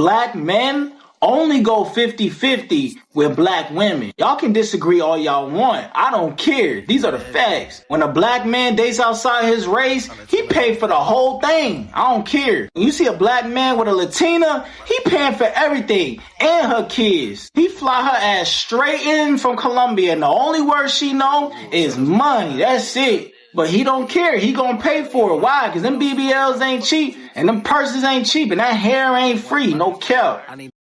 Black men only go 50-50 with black women. Y'all can disagree all y'all want. I don't care. These are the facts. When a black man dates outside his race, he paid for the whole thing. I don't care. When you see a black man with a Latina, he paying for everything and her kids. He fly her ass straight in from Colombia, and the only word she know is money. That's it. But he don't care. He gonna pay for it. Why? Because them BBLs ain't cheap and them purses ain't cheap and that hair ain't free. No cap.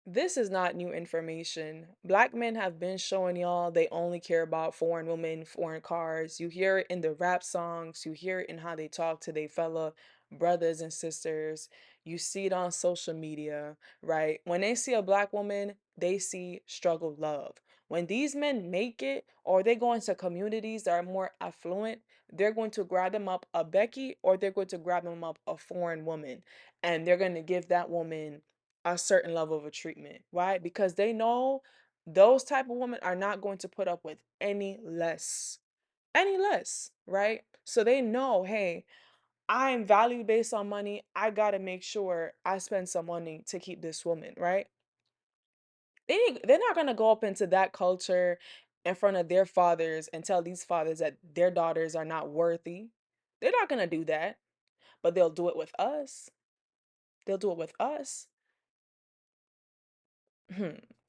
This is not new information. Black men have been showing y'all they only care about foreign women, foreign cars. You hear it in the rap songs, you hear it in how they talk to their fellow brothers and sisters. You see it on social media, right? When they see a black woman, they see struggle love. When these men make it or they go into communities that are more affluent, they're going to grab them up a Becky or they're going to grab them up a foreign woman. And they're going to give that woman a certain level of a treatment. Why? Because they know those type of women are not going to put up with any less, right? So they know, hey, I am valued based on money. I gotta make sure I spend some money to keep this woman, right? They're not gonna go up into that culture in front of their fathers and tell these fathers that their daughters are not worthy. They're not gonna do that, but they'll do it with us. They'll do it with us.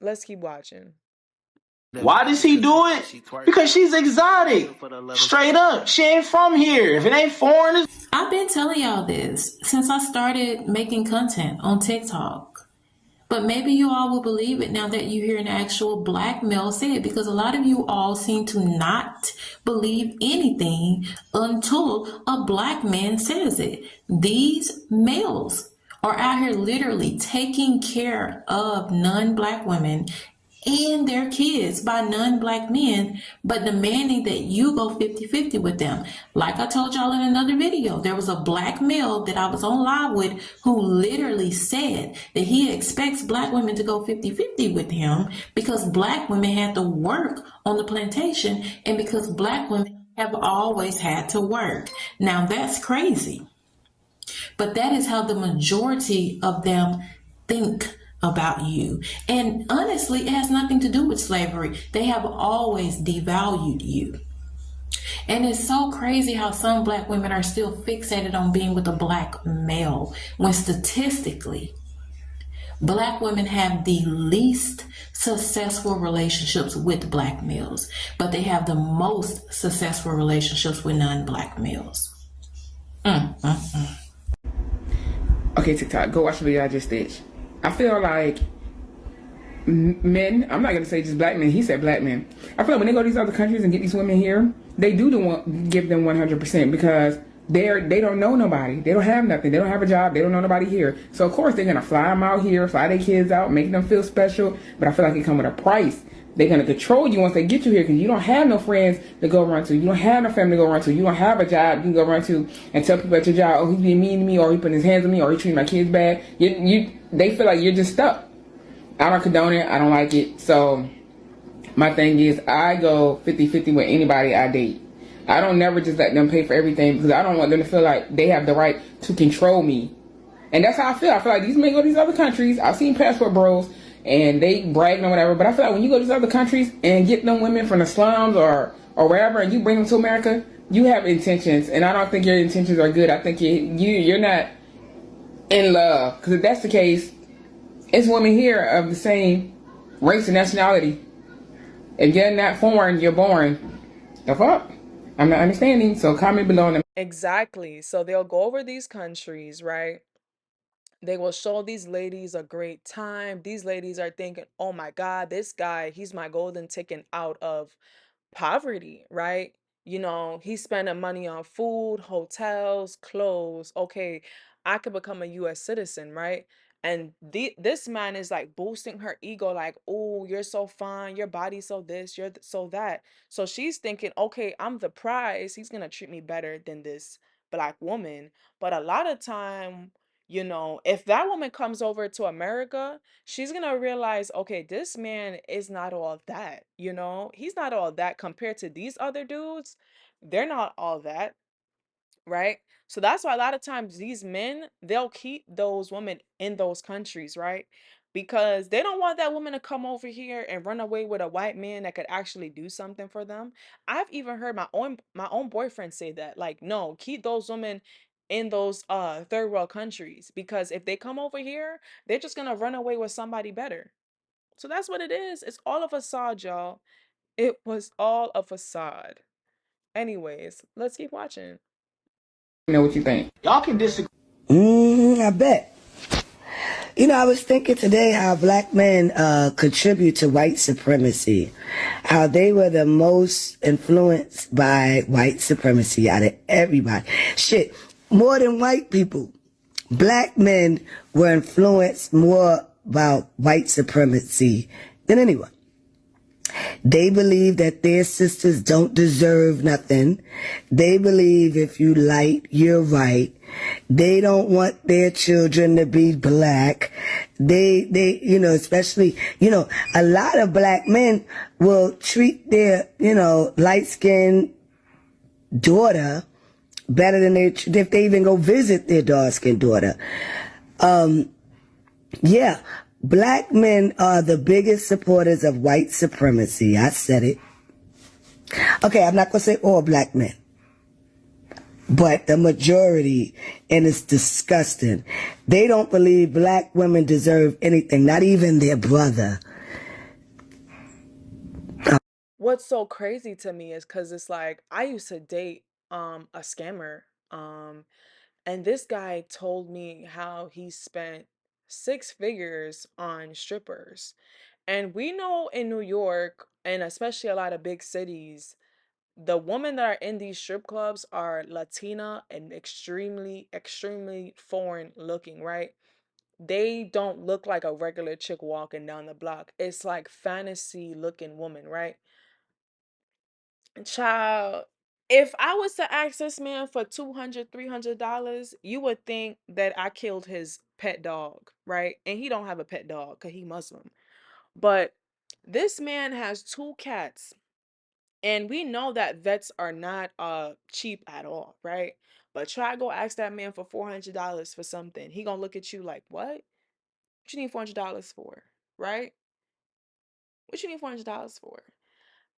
Let's keep watching. Why does he do it? Because she's exotic. Straight up. She ain't from here. If it ain't foreign, it's I've been telling y'all this since I started making content on TikTok. But maybe you all will believe it now that you hear an actual black male say it, because a lot of you all seem to not believe anything until a black man says it. These males are out here literally taking care of non-black women and their kids by non-black men, but demanding that you go 50-50 with them. Like I told y'all in another video, there was a black male that I was on live with who literally said that he expects black women to go 50-50 with him because black women had to work on the plantation and because black women have always had to work. Now that's crazy. But that is how the majority of them think about you. And honestly, it has nothing to do with slavery. They have always devalued you. And it's so crazy how some black women are still fixated on being with a black male when statistically, black women have the least successful relationships with black males, but they have the most successful relationships with non-black males. Okay, TikTok, go watch the video I just did. I feel like men, I'm not going to say just black men, he said black men. I feel like when they go to these other countries and get these women here, they do give them 100% because they don't know nobody. They don't have nothing. They don't have a job. They don't know nobody here. So, of course, they're going to fly them out here, fly their kids out, make them feel special. But I feel like it comes with a price. They're going to control you once they get you here because you don't have no friends to go run to. You don't have no family to go run to. You don't have a job you can go run to and tell people at your job, oh, he's being mean to me, or he putting his hands on me, or he treating my kids bad. They feel like you're just stuck. I don't condone it. I don't like it. So my thing is I go 50-50 with anybody I date. I don't never just let them pay for everything because I don't want them to feel like they have the right to control me. And that's how I feel. I feel like these men go to these other countries. I've seen passport bros and they bragging or whatever. But I feel like when you go to these other countries and get them women from the slums or wherever and you bring them to America, you have intentions. And I don't think your intentions are good. I think you're not in love. Because if that's the case, it's women here of the same race and nationality. If you're not foreign, you're born. The fuck? I'm not understanding. So comment below. Exactly. So they'll go over these countries, right? They will show these ladies a great time. These ladies are thinking, oh my God, this guy, he's my golden ticket out of poverty, right? He's spending money on food, hotels, clothes. Okay, I could become a US citizen, right? And this man is like boosting her ego, like, oh, you're so fine, your body's so this, so that. So she's thinking, okay, I'm the prize. He's gonna treat me better than this black woman. But a lot of time, if that woman comes over to America, she's gonna realize, okay, this man is not all that, he's not all that compared to these other dudes. They're not all that, right? So that's why a lot of times these men, they'll keep those women in those countries, right? Because they don't want that woman to come over here and run away with a white man that could actually do something for them. I've even heard my own boyfriend say that. Like, no, keep those women in those third world countries because if they come over here, they're just gonna run away with somebody better. So that's what it is. It's all a facade, y'all. It was all a facade. Anyways, let's keep watching. You know what you think? Y'all can disagree. I bet. You know, I was thinking today how black men contribute to white supremacy, how they were the most influenced by white supremacy out of everybody. Shit, more than white people. Black men were influenced more about white supremacy than anyone. They believe that their sisters don't deserve nothing. They believe if you light, you're right. They don't want their children to be black. They, you know, especially, you know, a lot of black men will treat their, you know, light-skinned daughter better than if they even go visit their dark-skinned daughter. Yeah, black men are the biggest supporters of white supremacy. I said it. Okay, I'm not going to say all black men, but the majority, and it's disgusting. They don't believe black women deserve anything, not even their brother. What's so crazy to me is because it's like I used to date a scammer. And this guy told me how he spent 6 figures on strippers. And we know in New York, and especially a lot of big cities, the women that are in these strip clubs are Latina and extremely, extremely foreign looking, right? They don't look like a regular chick walking down the block. It's like fantasy looking woman, right? Child, if I was to ask this man for $200, $300, you would think that I killed his pet dog, right? And he don't have a pet dog because he Muslim. But this man has 2 cats. And we know that vets are not cheap at all, right? But try to go ask that man for $400 for something. He gonna look at you like, what? What you need $400 for? Right? What you need $400 for?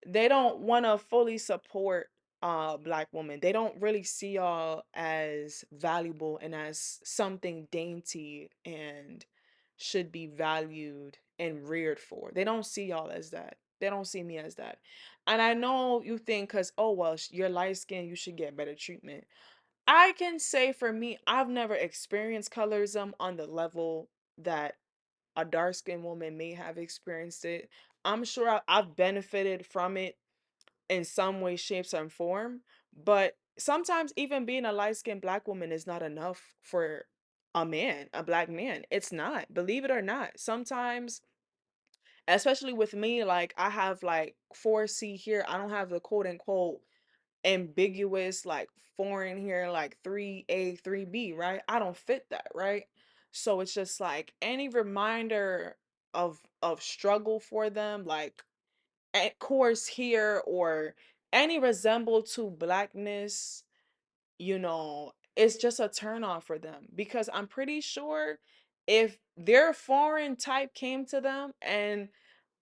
They don't want to fully support black women. They don't really see y'all as valuable and as something dainty and should be valued and reared for. They don't see y'all as that. They don't see me as that. And I know you think because, oh, well, you're light skinned, you should get better treatment. I can say for me, I've never experienced colorism on the level that a dark skinned woman may have experienced it. I'm sure I've benefited from it in some way, shapes, and form. But sometimes even being a light skinned black woman is not enough for a man, a black man. It's not, believe it or not. Sometimes, especially with me, like I have like 4C here. I don't have the quote unquote ambiguous like foreign here, like 3A, 3B, right? I don't fit that, right? So it's just like any reminder of struggle for them, like course here or any resemble to blackness, it's just a turn off for them because I'm pretty sure if their foreign type came to them and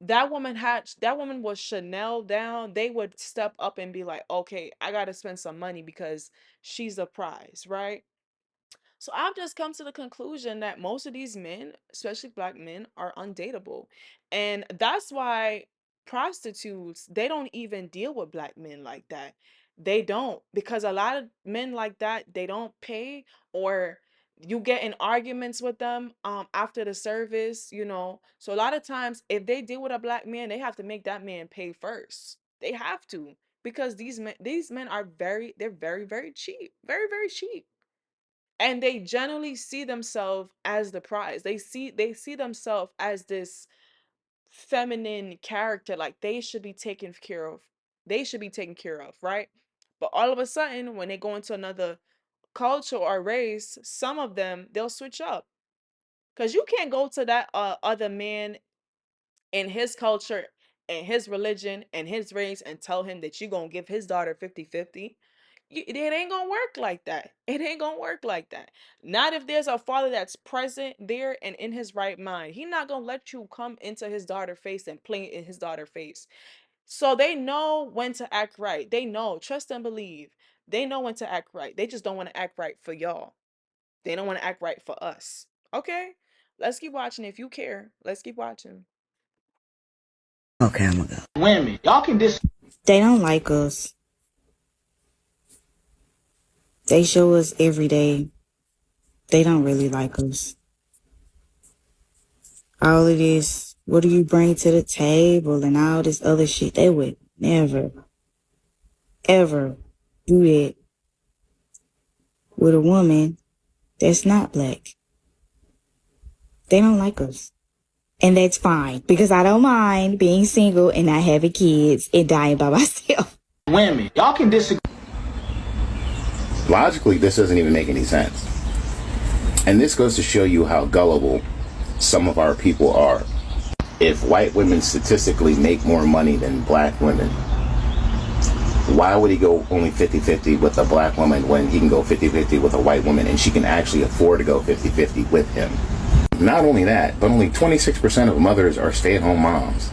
that woman was Chanel down, they would step up and be like, okay, I gotta spend some money because she's a prize, right? So I've just come to the conclusion that most of these men, especially black men, are undateable. And that's why prostitutes, they don't even deal with black men like that. They don't, because a lot of men like that, they don't pay, or you get in arguments with them after the service. So a lot of times if they deal with a black man, they have to make that man pay first. They have to, because these men are they're very, very cheap. Very, very cheap, and they generally see themselves as the prize. They see themselves as this feminine character, like they should be taken care of, right? But all of a sudden when they go into another culture or race, some of them, they'll switch up, because you can't go to that other man in his culture and his religion and his race and tell him that you're gonna give his daughter 50-50. It ain't gonna work like that. It ain't gonna work like that. Not if there's a father that's present there and in his right mind. He not gonna let you come into his daughter face and play in his daughter face. So they know when to act right. They know, trust and believe. They know when to act right. They just don't want to act right for y'all. They don't want to act right for us. Okay? Let's keep watching. If you care, let's keep watching. Okay, I'm gonna go. Women, y'all can They don't like us. They show us every day. They don't really like us. All of this, what do you bring to the table and all this other shit, they would never, ever do that with a woman that's not black. They don't like us. And that's fine, because I don't mind being single and not having kids and dying by myself. women, y'all can disagree. Logically, this doesn't even make any sense. And this goes to show you how gullible some of our people are. If white women statistically make more money than black women, why would he go only 50-50 with a black woman when he can go 50-50 with a white woman and she can actually afford to go 50-50 with him? Not only that, but only 26% of mothers are stay-at-home moms.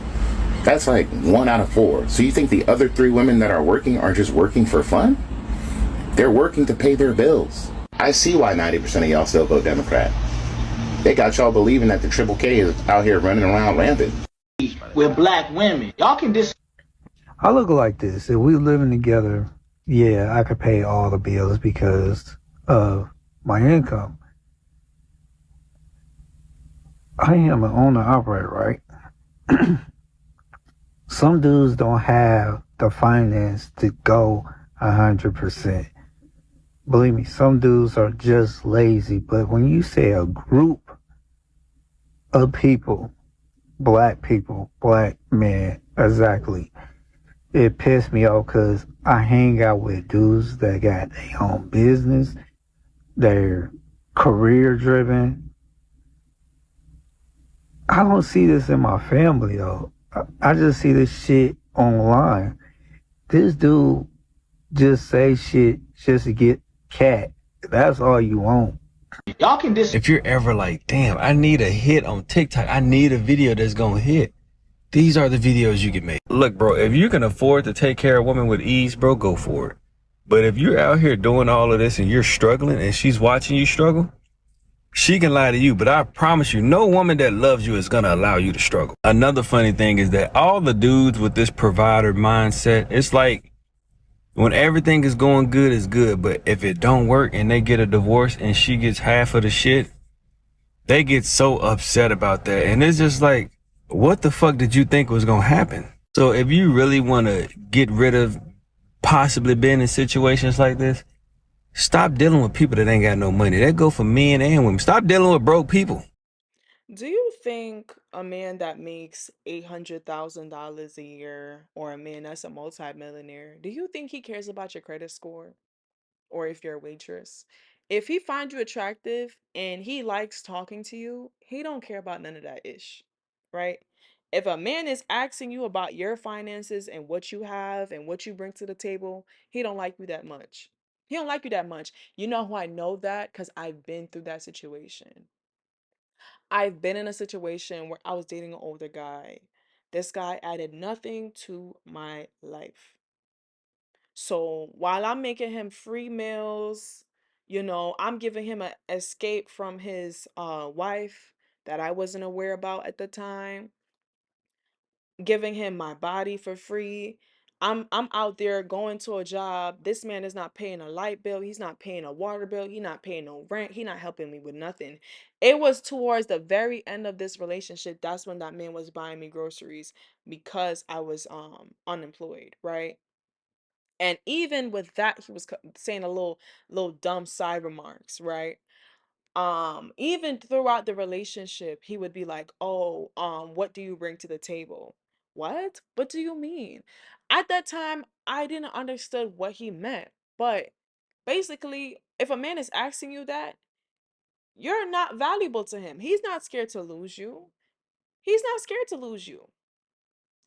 That's like 1 out of 4. So you think the other 3 women that are working are just working for fun? They're working to pay their bills. I see why 90% of y'all still vote Democrat. They got y'all believing that the Triple K is out here running around rampant. With black women, y'all can disagree. I look like this. If we living together, yeah, I could pay all the bills because of my income. I am an owner operator, right? Some dudes don't have the finance to go 100%. Believe me, some dudes are just lazy. But when you say a group of people, black men, exactly, it pissed me off because I hang out with dudes that got their own business, they're career driven. I don't see this in my family though. I just see this shit online. This dude just say shit just to get cat. That's all you want. Y'all can disagree. If you're ever like, damn, I need a hit on TikTok, I need a video that's gonna hit, these are the videos you can make. Look, bro, if you can afford to take care of a woman with ease, bro, go for it. But if you're out here doing all of this and you're struggling and she's watching you struggle, she can lie to you, but I promise you, no woman that loves you is gonna allow you to struggle. Another funny thing is that all the dudes with this provider mindset, it's like when everything is going good, it's good. But if it don't work and they get a divorce and she gets half of the shit, they get so upset about that. And it's just like, what the fuck did you think was gonna happen? So if you really wanna get rid of possibly being in situations like this, stop dealing with people that ain't got no money. That go for men and women. Stop dealing with broke people. Do you think a man that makes $800,000 a year or a man that's a multimillionaire, do you think he cares about your credit score? Or if you're a waitress? If he finds you attractive and he likes talking to you, he don't care about none of that ish, right? If a man is asking you about your finances and what you have and what you bring to the table, he don't like you that much. He don't like you that much. You know how I know that? Because I've been through that situation. I've been in a situation where I was dating an older guy. This guy added nothing to my life. So while I'm making him free meals, I'm giving him an escape from his wife that I wasn't aware about at the time, giving him my body for free. I'm out there going to a job. This man is not paying a light bill. He's not paying a water bill. He's not paying no rent. He's not helping me with nothing. It was towards the very end of this relationship. That's when that man was buying me groceries because I was unemployed, right? And even with that, he was saying a little dumb side remarks, right? Even throughout the relationship, he would be like, "Oh, what do you bring to the table?" What do you mean? At that time, I didn't understand what he meant. But basically, if a man is asking you that, you're not valuable to him. He's not scared to lose you. He's not scared to lose you.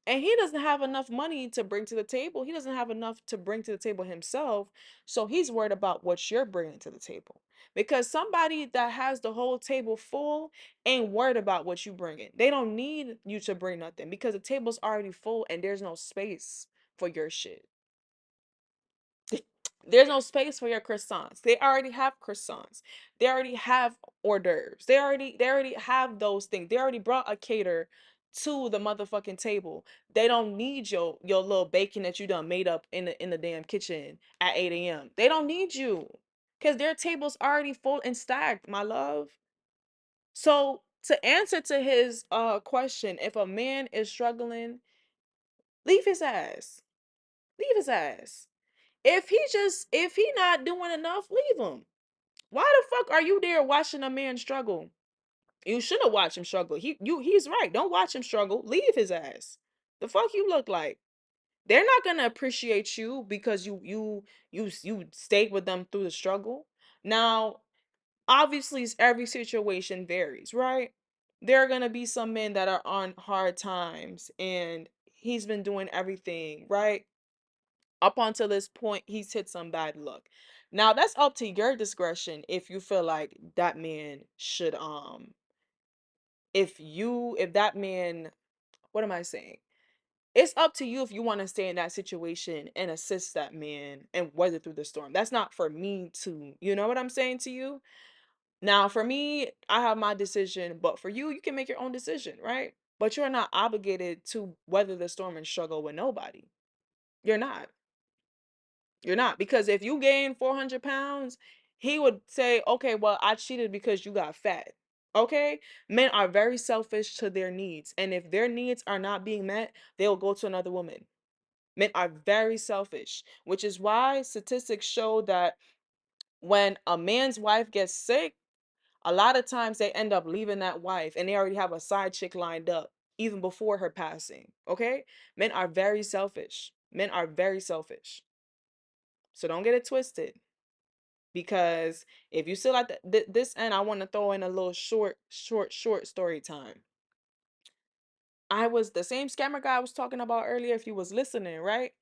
And he doesn't have enough money to bring to the table. He doesn't have enough to bring to the table himself. So he's worried about what you're bringing to the table. Because somebody that has the whole table full ain't worried about what you bringing. They don't need you to bring nothing because the table's already full and there's no space for your shit. There's no space for your croissants. They already have croissants. They already have hors d'oeuvres. They already have those things. They already brought a cater to the motherfucking table. They don't need your little bacon that you done made up in the damn kitchen at 8 a.m. They don't need you. Cause their table's already full and stacked, my love. So to answer to his question, if a man is struggling, leave his ass. Leave his ass. If he not doing enough, leave him. Why the fuck are you there watching a man struggle? You shouldn't watch him struggle. He's right. Don't watch him struggle. Leave his ass. The fuck you look like? They're not gonna appreciate you because you stayed with them through the struggle. Now, obviously, every situation varies, right? There are gonna be some men that are on hard times, and he's been doing everything right up until this point. He's hit some bad luck. Now that's up to your discretion if you feel like that man should if that man, what am I saying? It's up to you if you want to stay in that situation and assist that man and weather through the storm. That's not for me to, you know what I'm saying to you? Now, for me, I have my decision, but for you, you can make your own decision, right? But you're not obligated to weather the storm and struggle with nobody. You're not. You're not. Because if you gain 400 pounds, he would say, okay, well, I cheated because you got fat. Okay? Men are very selfish to their needs. And if their needs are not being met, they'll go to another woman. Men are very selfish, which is why statistics show that when a man's wife gets sick, a lot of times they end up leaving that wife and they already have a side chick lined up even before her passing. Okay? Men are very selfish. Men are very selfish. So don't get it twisted. Because if you still at this end, I want to throw in a little short story time. I was the same scammer guy I was talking about earlier, if you was listening, right?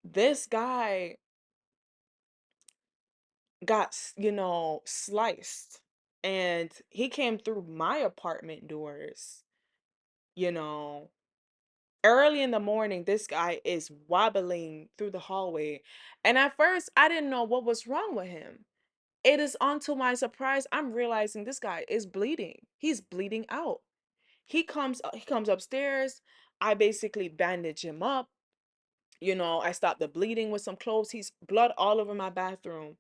This guy got, sliced. And he came through my apartment doors, you know. Early in the morning, this guy is wobbling through the hallway. And at first, I didn't know what was wrong with him. It is onto my surprise, I'm realizing this guy is bleeding. He's bleeding out. He comes upstairs. I basically bandage him up. I stop the bleeding with some clothes. He's blood all over my bathroom.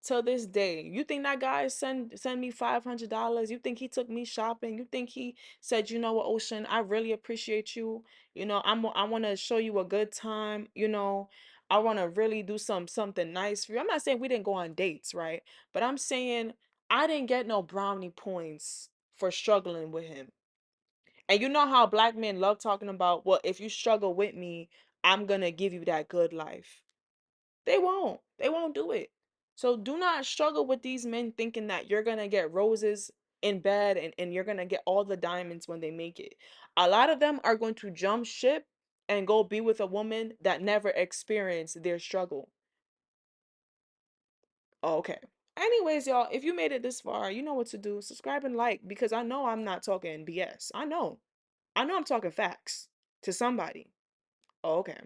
Till this day, you think that guy send me $500? You think he took me shopping? You think he said, you know what, Ocean, I really appreciate you. I want to show you a good time. I want to really do something nice for you. I'm not saying we didn't go on dates, right? But I'm saying I didn't get no brownie points for struggling with him. And you know how black men love talking about, well, if you struggle with me, I'm gonna give you that good life. They won't. They won't do it. So do not struggle with these men thinking that you're going to get roses in bed and you're going to get all the diamonds when they make it. A lot of them are going to jump ship and go be with a woman that never experienced their struggle. Okay. Anyways, y'all, if you made it this far, you know what to do. Subscribe and like because I know I'm not talking BS. I know. I'm talking facts to somebody. Okay.